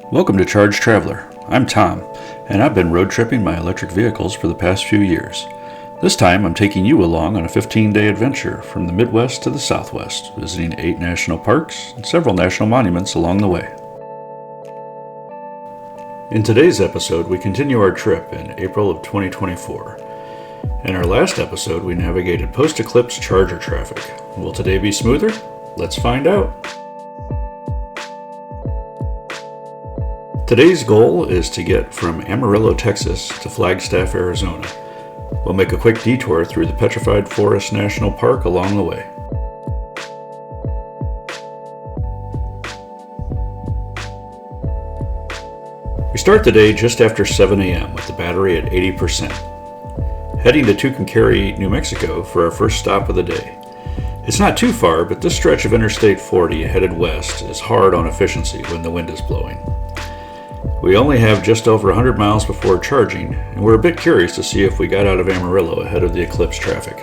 Welcome to Charge Traveler. I'm Tom, and I've been road tripping my electric vehicles for the past few years. This time I'm taking you along on a 15-day adventure from the Midwest to the Southwest, visiting 8 national parks and several national monuments along the way. In today's episode, we continue our trip in April of 2024. In our last episode, we navigated post-eclipse charger traffic. Will today be smoother? Let's find out. Today's goal is to get from Amarillo, Texas to Flagstaff, Arizona. We'll make a quick detour through the Petrified Forest National Park along the way. We start the day just after 7 a.m. with the battery at 80%. Heading to Tucumcari, New Mexico for our first stop of the day. It's not too far, but this stretch of Interstate 40 headed west is hard on efficiency when the wind is blowing. We only have just over 100 miles before charging, and we're a bit curious to see if we got out of Amarillo ahead of the eclipse traffic.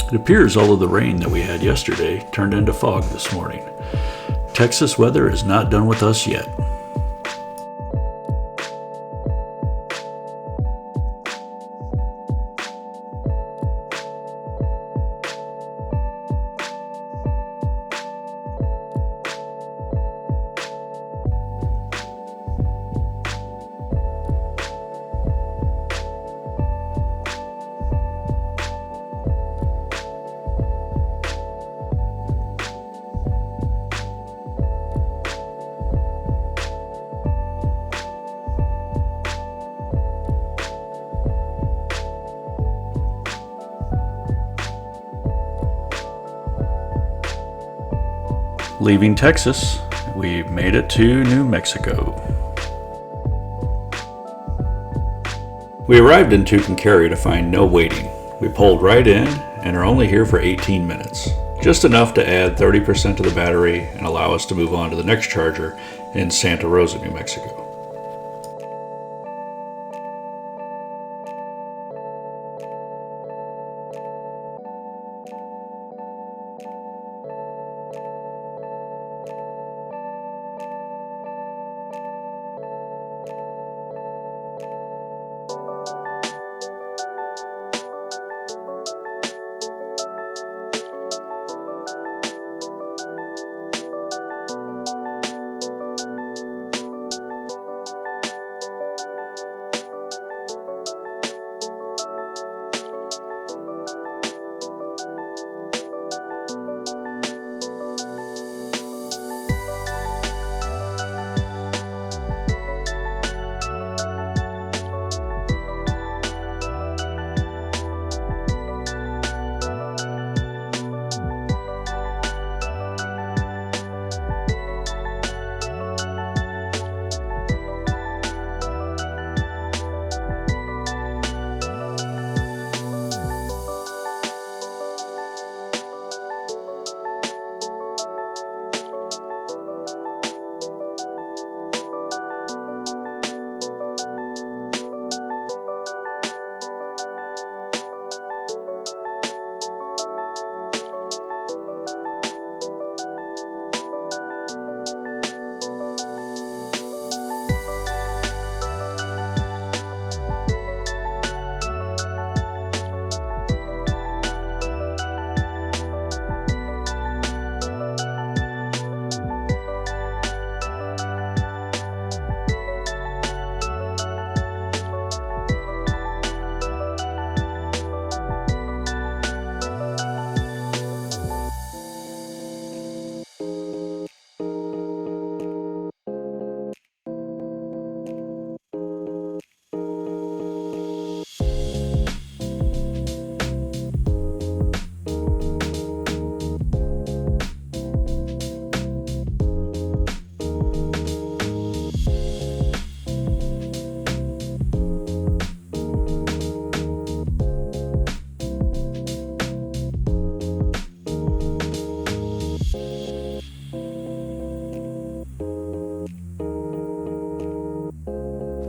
It appears all of the rain that we had yesterday turned into fog this morning. Texas weather is not done with us yet. Leaving Texas, we've made it to New Mexico. We arrived in Tucumcari to find no waiting. We pulled right in and are only here for 18 minutes, just enough to add 30% to the battery and allow us to move on to the next charger in Santa Rosa, New Mexico.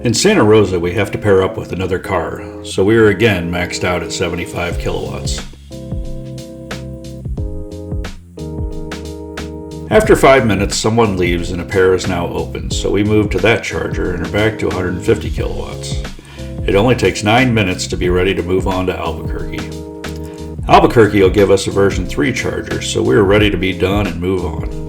In Santa Rosa, we have to pair up with another car, so we are again maxed out at 75 kilowatts. After 5 minutes, someone leaves and a pair is now open, so we move to that charger and are back to 150 kilowatts. It only takes 9 minutes to be ready to move on to Albuquerque. Albuquerque will give us a version 3 charger, so we are ready to be done and move on.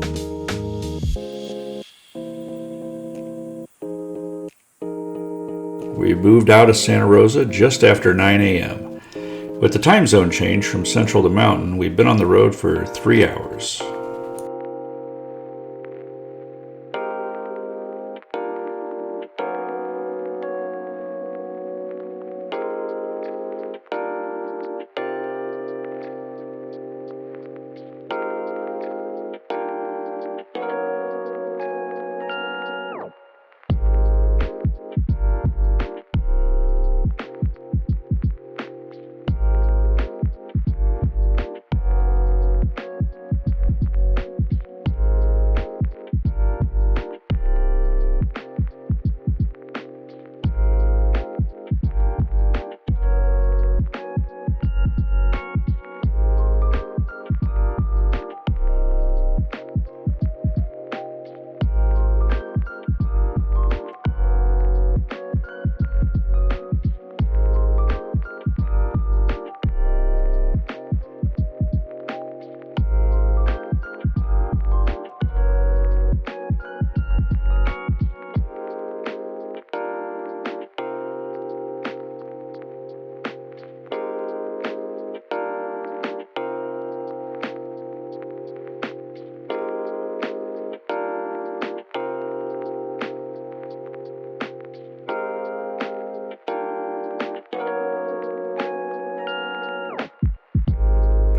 We moved out of Santa Rosa just after 9 a.m. With the time zone change from Central to Mountain, we've been on the road for 3 hours.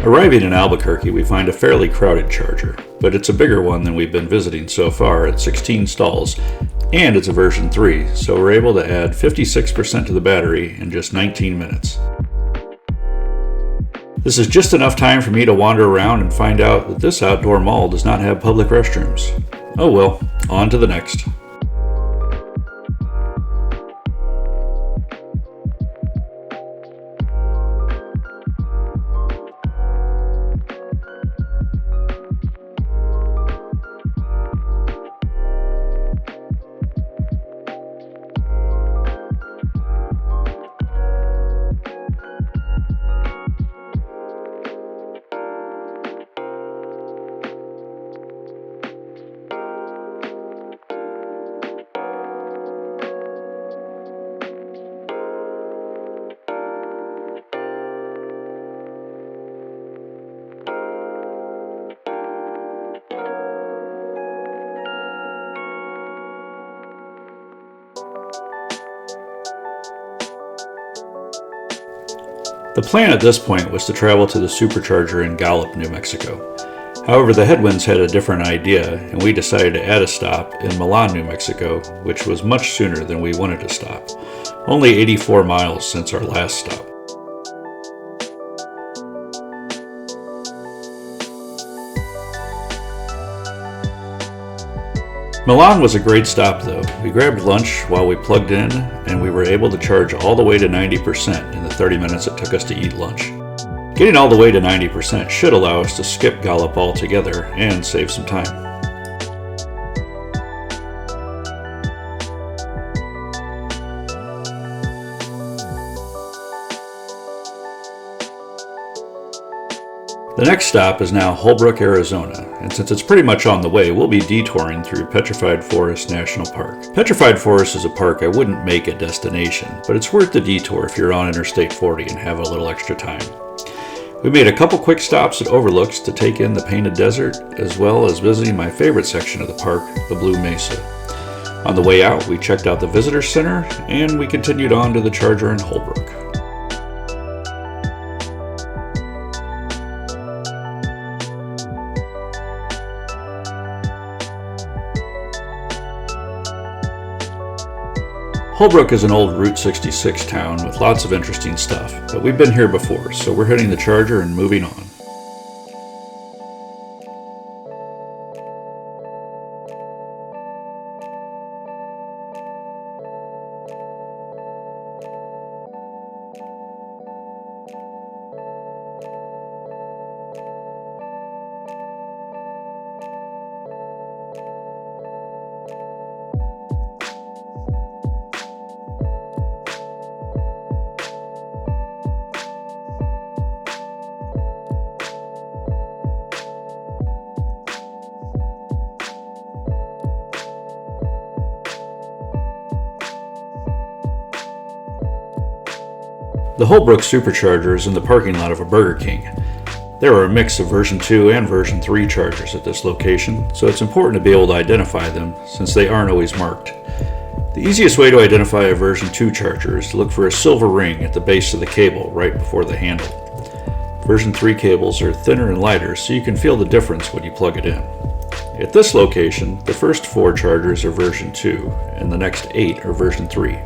Arriving in Albuquerque, we find a fairly crowded charger, but it's a bigger one than we've been visiting so far at 16 stalls, and it's a version 3, so we're able to add 56% to the battery in just 19 minutes. This is just enough time for me to wander around and find out that this outdoor mall does not have public restrooms. Oh well, on to the next. The plan at this point was to travel to the Supercharger in Gallup, New Mexico. However, the headwinds had a different idea, and we decided to add a stop in Milan, New Mexico, which was much sooner than we wanted to stop. Only 84 miles since our last stop. Milan was a great stop though. We grabbed lunch while we plugged in, and we were able to charge all the way to 90% in the 30 minutes it took us to eat lunch. Getting all the way to 90% should allow us to skip Gallup altogether and save some time. The next stop is now Holbrook, Arizona, and since it's pretty much on the way, we'll be detouring through Petrified Forest National Park. Petrified Forest is a park I wouldn't make a destination, but it's worth the detour if you're on Interstate 40 and have a little extra time. We made a couple quick stops at overlooks to take in the painted desert, as well as visiting my favorite section of the park, the Blue Mesa. On the way out, we checked out the visitor center, and we continued on to the Charger in Holbrook. Holbrook is an old Route 66 town with lots of interesting stuff, but we've been here before, so we're hitting the Charger and moving on. The Holbrook Supercharger is in the parking lot of a Burger King. There are a mix of version 2 and version 3 chargers at this location, so it's important to be able to identify them since they aren't always marked. The easiest way to identify a version 2 charger is to look for a silver ring at the base of the cable right before the handle. Version 3 cables are thinner and lighter, so you can feel the difference when you plug it in. At this location, the first 4 chargers are version 2, and the next 8 are version 3,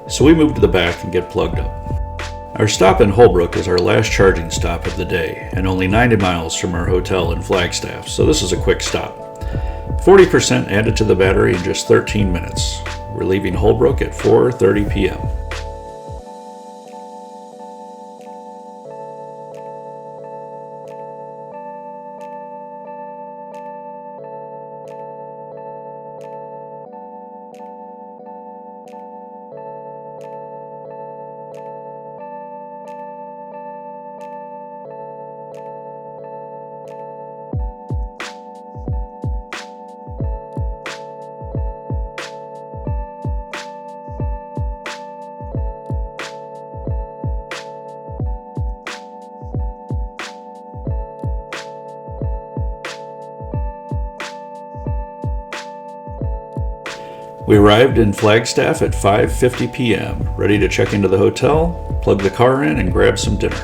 so we move to the back and get plugged up. Our stop in Holbrook is our last charging stop of the day, and only 90 miles from our hotel in Flagstaff, so this is a quick stop. 40% added to the battery in just 13 minutes. We're leaving Holbrook at 4:30 p.m. We arrived in Flagstaff at 5:50 p.m., ready to check into the hotel, plug the car in, and grab some dinner.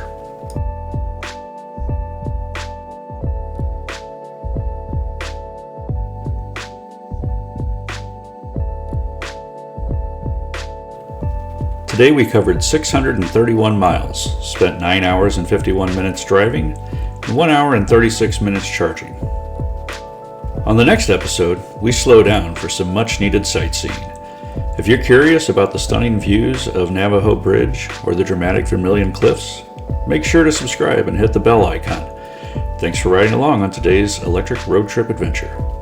Today we covered 631 miles, spent 9 hours and 51 minutes driving, and 1 hour and 36 minutes charging. On the next episode, we slow down for some much-needed sightseeing. If you're curious about the stunning views of Navajo Bridge or the dramatic Vermilion Cliffs, make sure to subscribe and hit the bell icon. Thanks for riding along on today's electric road trip adventure.